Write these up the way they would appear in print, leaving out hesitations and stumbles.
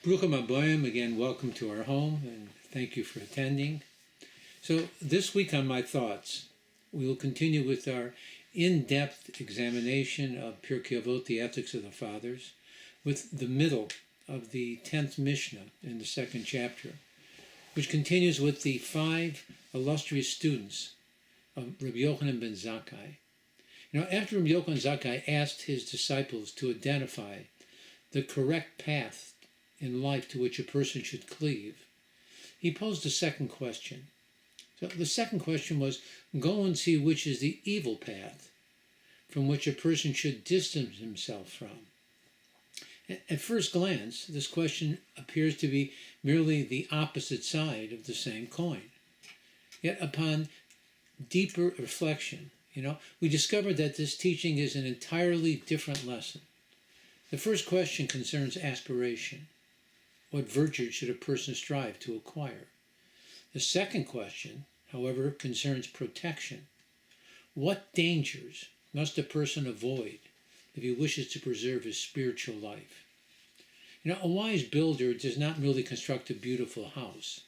Bruchim Aboyim, again, welcome to our home, and thank you for attending. So this week on My Thoughts, we will continue with our in-depth examination of Pirkei Avot, the Ethics of the Fathers, with the middle of the 10th Mishnah in the second chapter, which continues with the 5 illustrious students of Rabbi Yochanan ben Zakkai. After Rabbi Yochanan Zakkai asked his disciples to identify the correct path in life to which a person should cleave, he posed a second question. So the second question was, go and see which is the evil path from which a person should distance himself from. At first glance, this question appears to be merely the opposite side of the same coin. Yet upon deeper reflection, we discover that this teaching is an entirely different lesson. The first question concerns aspiration. What virtue should a person strive to acquire? The second question, however, concerns protection. What dangers must a person avoid if he wishes to preserve his spiritual life? A wise builder does not merely construct a beautiful house.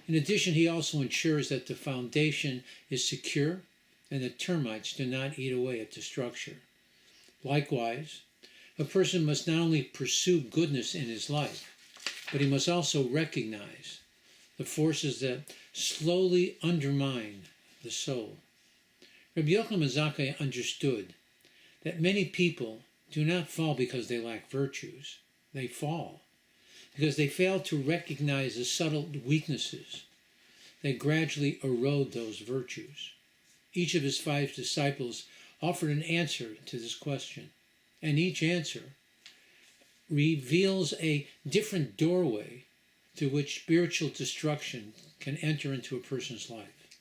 In addition, he also ensures that the foundation is secure and that termites do not eat away at the structure. Likewise, a person must not only pursue goodness in his life, but he must also recognize the forces that slowly undermine the soul. Rabbi Yochanan ben Zakkai understood that many people do not fall because they lack virtues. They fall because they fail to recognize the subtle weaknesses that gradually erode those virtues. Each of his 5 disciples offered an answer to this question, and each answer reveals a different doorway through which spiritual destruction can enter into a person's life.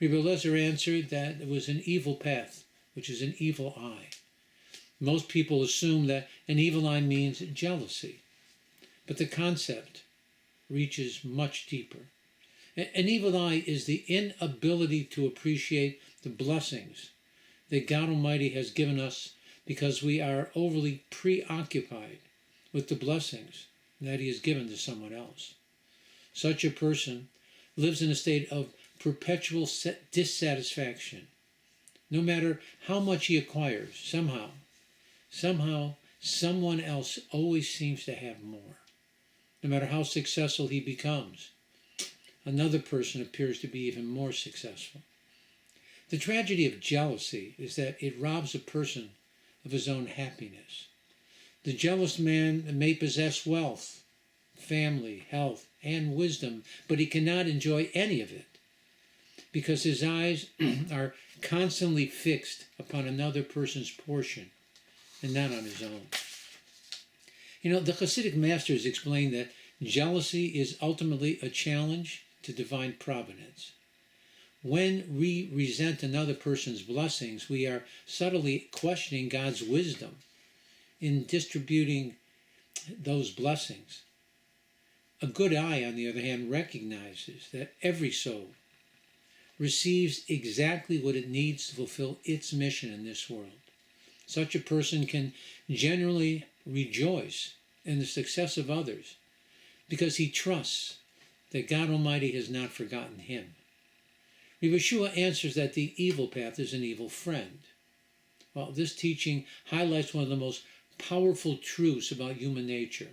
Rabbi Eliezer answered that it was an evil path, which is an evil eye. Most people assume that an evil eye means jealousy, but the concept reaches much deeper. An evil eye is the inability to appreciate the blessings that God Almighty has given us because we are overly preoccupied with the blessings that He has given to someone else. Such a person lives in a state of perpetual dissatisfaction. No matter how much he acquires, somehow, someone else always seems to have more. No matter how successful he becomes, another person appears to be even more successful. The tragedy of jealousy is that it robs a person of his own happiness. The jealous man may possess wealth, family, health, and wisdom, but he cannot enjoy any of it because his eyes are constantly fixed upon another person's portion and not on his own. The Hasidic masters explain that jealousy is ultimately a challenge to divine providence. When we resent another person's blessings, we are subtly questioning God's wisdom in distributing those blessings. A good eye, on the other hand, recognizes that every soul receives exactly what it needs to fulfill its mission in this world. Such a person can generally rejoice in the success of others because he trusts that God Almighty has not forgotten him. Rabbi Yeshua answers that the evil path is an evil friend. Well, this teaching highlights one of the most powerful truths about human nature.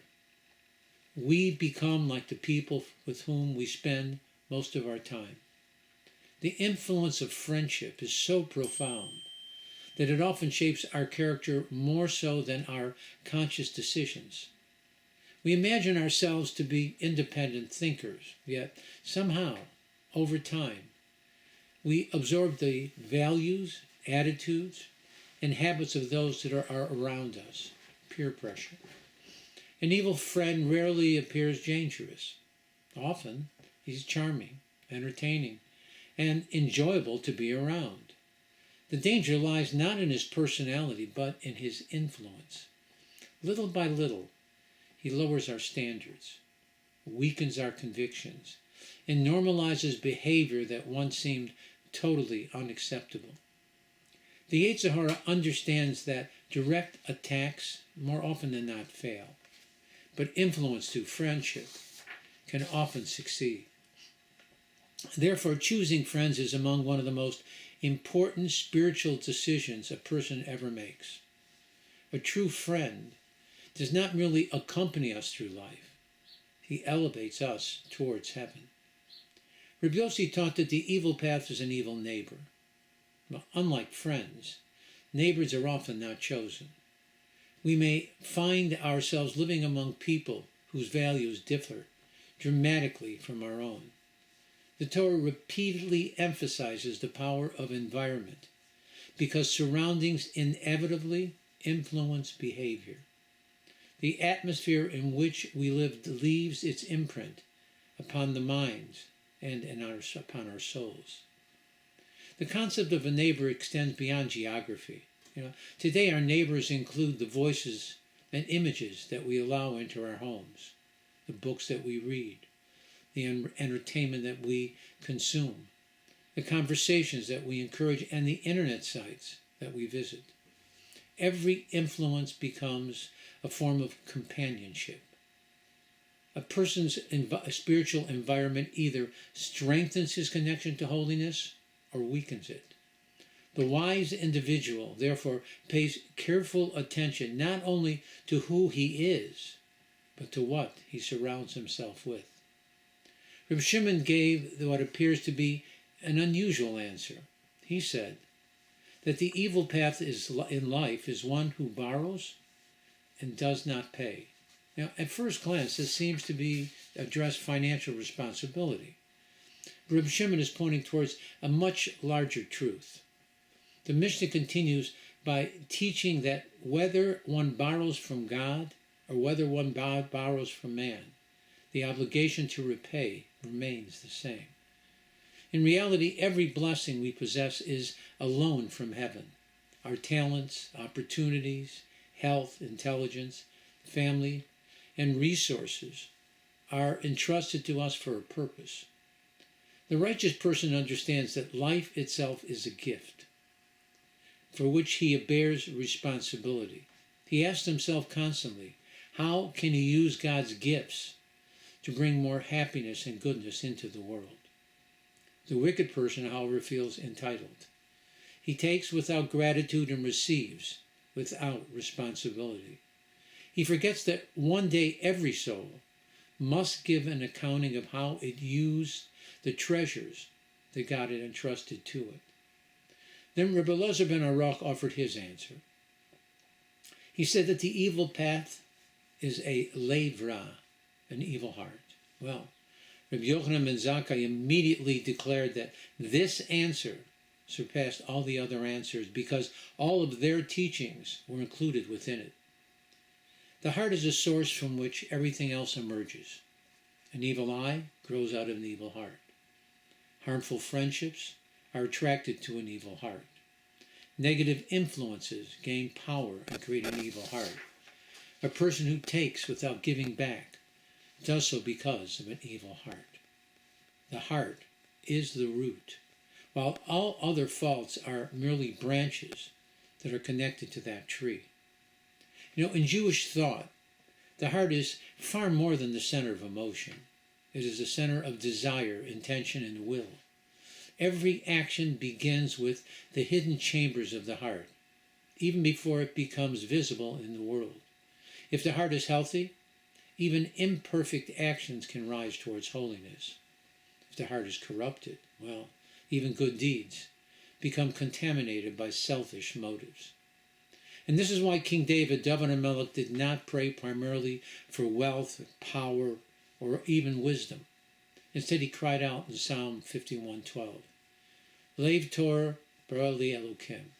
We become like the people with whom we spend most of our time. The influence of friendship is so profound that it often shapes our character more so than our conscious decisions. We imagine ourselves to be independent thinkers, yet somehow, over time, we absorb the values, attitudes, and habits of those that are around us. Peer pressure. An evil friend rarely appears dangerous. Often, he's charming, entertaining, and enjoyable to be around. The danger lies not in his personality, but in his influence. Little by little, he lowers our standards, weakens our convictions, and normalizes behavior that once seemed totally unacceptable. The Yetzer Hara understands that direct attacks more often than not fail, but influence through friendship can often succeed. Therefore, choosing friends is among one of the most important spiritual decisions a person ever makes. A true friend does not merely accompany us through life, he elevates us towards heaven. Rabbi Yossi taught that the evil path is an evil neighbor. But unlike friends, neighbors are often not chosen. We may find ourselves living among people whose values differ dramatically from our own. The Torah repeatedly emphasizes the power of environment because surroundings inevitably influence behavior. The atmosphere in which we live leaves its imprint upon the minds and upon our souls. The concept of a neighbor extends beyond geography. Today our neighbors include the voices and images that we allow into our homes, the books that we read, the entertainment that we consume, the conversations that we encourage, and the internet sites that we visit. Every influence becomes a form of companionship. A person's spiritual environment either strengthens his connection to holiness or weakens it. The wise individual, therefore, pays careful attention not only to who he is, but to what he surrounds himself with. Reb Shimon gave what appears to be an unusual answer. He said that the evil path in life is one who borrows and does not pay. Now, at first glance, this seems to be address financial responsibility. Reb Shimon is pointing towards a much larger truth. The Mishnah continues by teaching that whether one borrows from God or whether one borrows from man, the obligation to repay remains the same. In reality, every blessing we possess is a loan from heaven. Our talents, opportunities, health, intelligence, family, and resources are entrusted to us for a purpose. The righteous person understands that life itself is a gift for which he bears responsibility. He asks himself constantly, how can he use God's gifts to bring more happiness and goodness into the world? The wicked person, however, feels entitled. He takes without gratitude and receives without responsibility. He forgets that one day every soul must give an accounting of how it used the treasures that God had entrusted to it. Then Rabbi Elazar ben Aruch offered his answer. He said that the evil path is a lev ra, an evil heart. Well, Rabbi Yochanan ben Zakkai immediately declared that this answer surpassed all the other answers because all of their teachings were included within it. The heart is a source from which everything else emerges. An evil eye grows out of an evil heart. Harmful friendships are attracted to an evil heart. Negative influences gain power and create an evil heart. A person who takes without giving back does so because of an evil heart. The heart is the root, while all other faults are merely branches that are connected to that tree. In Jewish thought, the heart is far more than the center of emotion. It is the center of desire, intention, and will. Every action begins with the hidden chambers of the heart, even before it becomes visible in the world. If the heart is healthy, even imperfect actions can rise towards holiness. If the heart is corrupted, well, even good deeds become contaminated by selfish motives. And this is why King David HaMelech did not pray primarily for wealth, power, or even wisdom. Instead, he cried out in Psalm 51:12, Lev Torah bara li Elokim.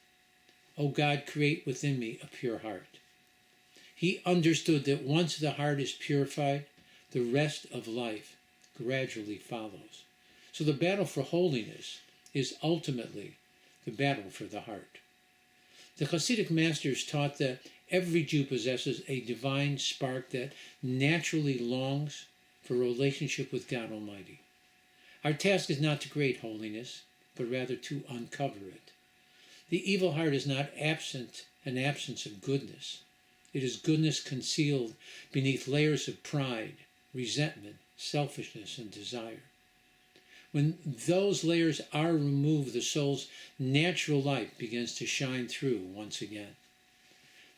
O God, create within me a pure heart. He understood that once the heart is purified, the rest of life gradually follows. So the battle for holiness is ultimately the battle for the heart. The Hasidic masters taught that every Jew possesses a divine spark that naturally longs for a relationship with God Almighty. Our task is not to create holiness, but rather to uncover it. The evil heart is not an absence of goodness. It is goodness concealed beneath layers of pride, resentment, selfishness, and desire. When those layers are removed, the soul's natural light begins to shine through once again.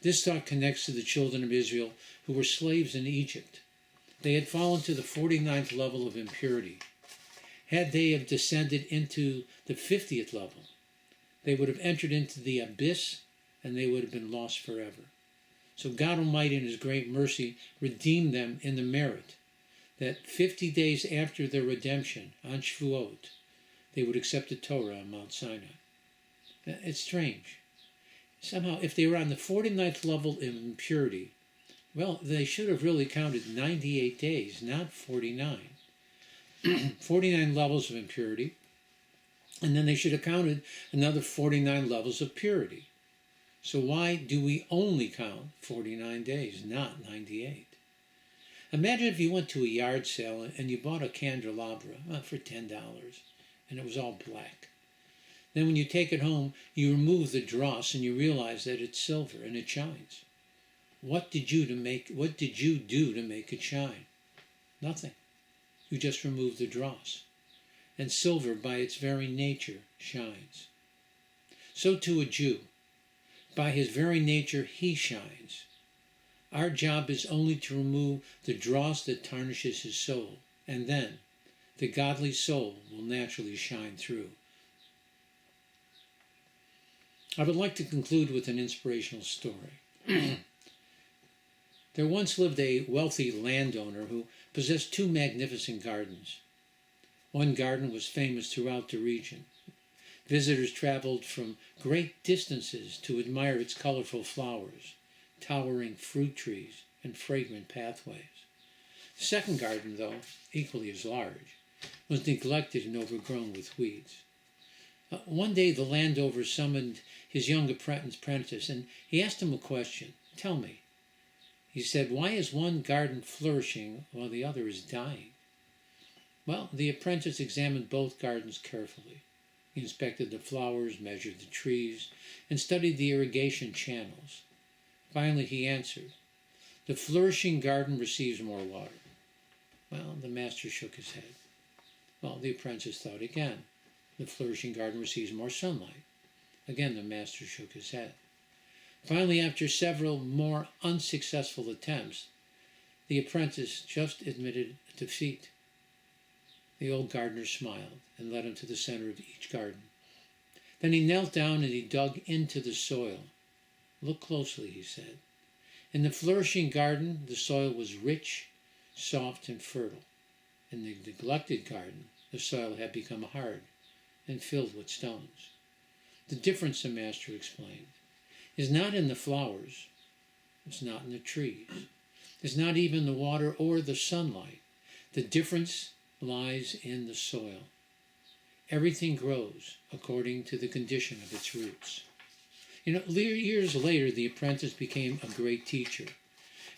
This thought connects to the children of Israel who were slaves in Egypt. They had fallen to the 49th level of impurity. Had they have descended into the 50th level, they would have entered into the abyss and they would have been lost forever. So God Almighty in His great mercy redeemed them in the merit that 50 days after their redemption, on Shavuot, they would accept the Torah on Mount Sinai. It's strange. Somehow, if they were on the 49th level of impurity, well, they should have really counted 98 days, not 49. 49 levels of impurity, and then they should have counted another 49 levels of purity. So why do we only count 49 days, not 98? Imagine if you went to a yard sale and you bought a candelabra for $10 and it was all black. Then when you take it home, you remove the dross and you realize that it's silver and it shines. What did you do to make it shine? Nothing. You just remove the dross. And silver, by its very nature, shines. So too a Jew. By his very nature, he shines. Our job is only to remove the dross that tarnishes his soul, and then the godly soul will naturally shine through. I would like to conclude with an inspirational story. There once lived a wealthy landowner who possessed 2 magnificent gardens. One garden was famous throughout the region. Visitors traveled from great distances to admire its colorful flowers, towering fruit trees, and fragrant pathways. The second garden, though equally as large, was neglected and overgrown with weeds. One day the landowner summoned his young apprentice and he asked him a question. "Tell me," he said, "why is one garden flourishing while the other is dying?" Well, the apprentice examined both gardens carefully. He inspected the flowers, measured the trees, and studied the irrigation channels. Finally, he answered, "The flourishing garden receives more water." Well, the master shook his head. Well, the apprentice thought again. "The flourishing garden receives more sunlight." Again, the master shook his head. Finally, after several more unsuccessful attempts, the apprentice just admitted defeat. The old gardener smiled and led him to the center of each garden. Then he knelt down and he dug into the soil. "Look closely," he said. In the flourishing garden, the soil was rich, soft, and fertile. In the neglected garden, the soil had become hard and filled with stones. The difference, the master explained, is not in the flowers, it's not in the trees, it's not even the water or the sunlight. The difference lies in the soil. Everything grows according to the condition of its roots. Years later, the apprentice became a great teacher.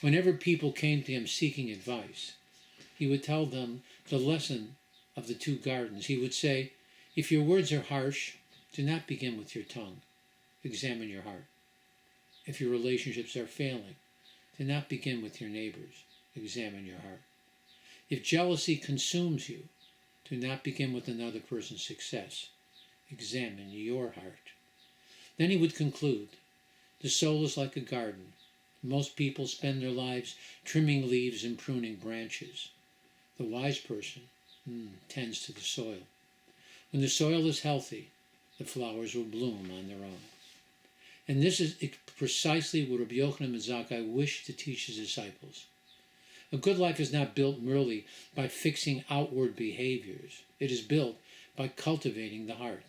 Whenever people came to him seeking advice, he would tell them the lesson of the 2 gardens. He would say, "If your words are harsh, do not begin with your tongue. Examine your heart. If your relationships are failing, do not begin with your neighbors. Examine your heart. If jealousy consumes you, do not begin with another person's success. Examine your heart." Then he would conclude, "The soul is like a garden. Most people spend their lives trimming leaves and pruning branches. The wise person tends to the soil. When the soil is healthy, the flowers will bloom on their own." And this is precisely what Rabbi Yochanan ben Zakkai wished to teach his disciples. A good life is not built merely by fixing outward behaviors. It is built by cultivating the heart.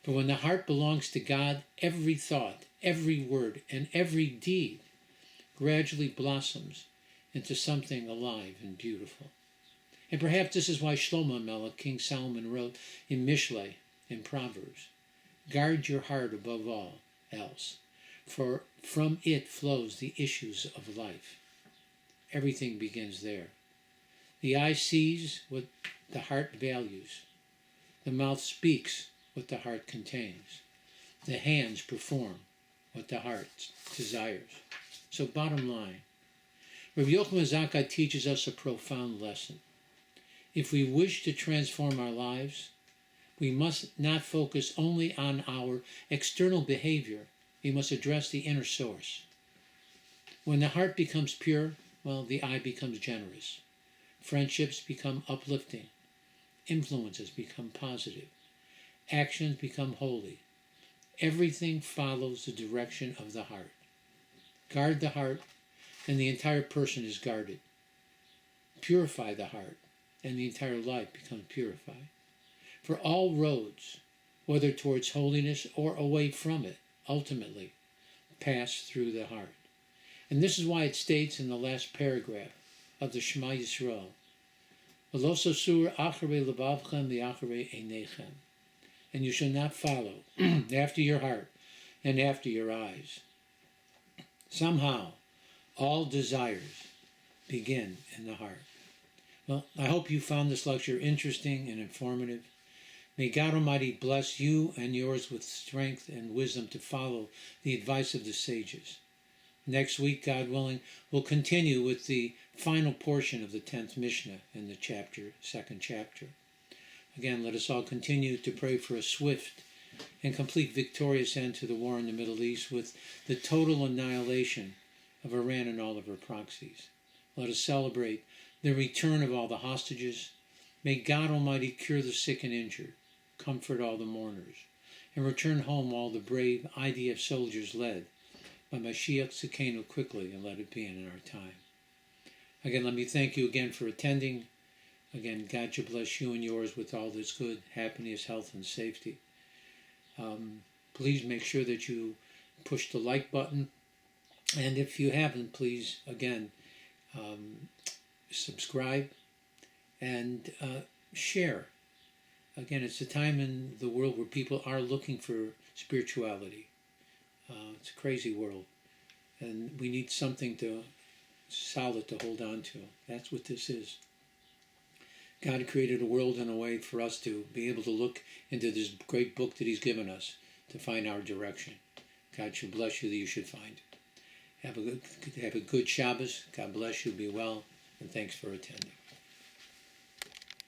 For when the heart belongs to God, every thought, every word, and every deed gradually blossoms into something alive and beautiful. And perhaps this is why Shlomo Melech, King Solomon, wrote in Mishnah, in Proverbs, "Guard your heart above all else, for from it flows the issues of life." Everything begins there. The eye sees what the heart values. The mouth speaks what the heart contains. The hands perform what the heart desires. So bottom line, Rabbi Yochanan Zakkai teaches us a profound lesson. If we wish to transform our lives, we must not focus only on our external behavior. We must address the inner source. When the heart becomes pure, well, the eye becomes generous. Friendships become uplifting. Influences become positive. Actions become holy. Everything follows the direction of the heart. Guard the heart, and the entire person is guarded. Purify the heart, and the entire life becomes purified. For all roads, whether towards holiness or away from it, ultimately pass through the heart. And this is why it states in the last paragraph of the Shema Yisrael, V'lo sosur acharei lebavchem v'acharei einechem. And you shall not follow after your heart and after your eyes. Somehow, all desires begin in the heart. Well, I hope you found this lecture interesting and informative. May God Almighty bless you and yours with strength and wisdom to follow the advice of the sages. Next week, God willing, we'll continue with the final portion of the 10th Mishnah in the second chapter. Again, let us all continue to pray for a swift and complete victorious end to the war in the Middle East with the total annihilation of Iran and all of her proxies. Let us celebrate the return of all the hostages. May God Almighty cure the sick and injured, comfort all the mourners, and return home all the brave IDF soldiers led by Mashiach Tzidkenu quickly, and let it be in our time. Again, let me thank you again for attending. Again, God should bless you and yours with all this good happiness, health, and safety. Please make sure that you push the like button. And if you haven't, please, again, subscribe and share. Again, it's a time in the world where people are looking for spirituality. It's a crazy world. And we need something solid to hold on to. That's what this is. God created a world in a way for us to be able to look into this great book that He's given us to find our direction. God should bless you that you should find it. Have a good Shabbos. God bless you. Be well. And thanks for attending.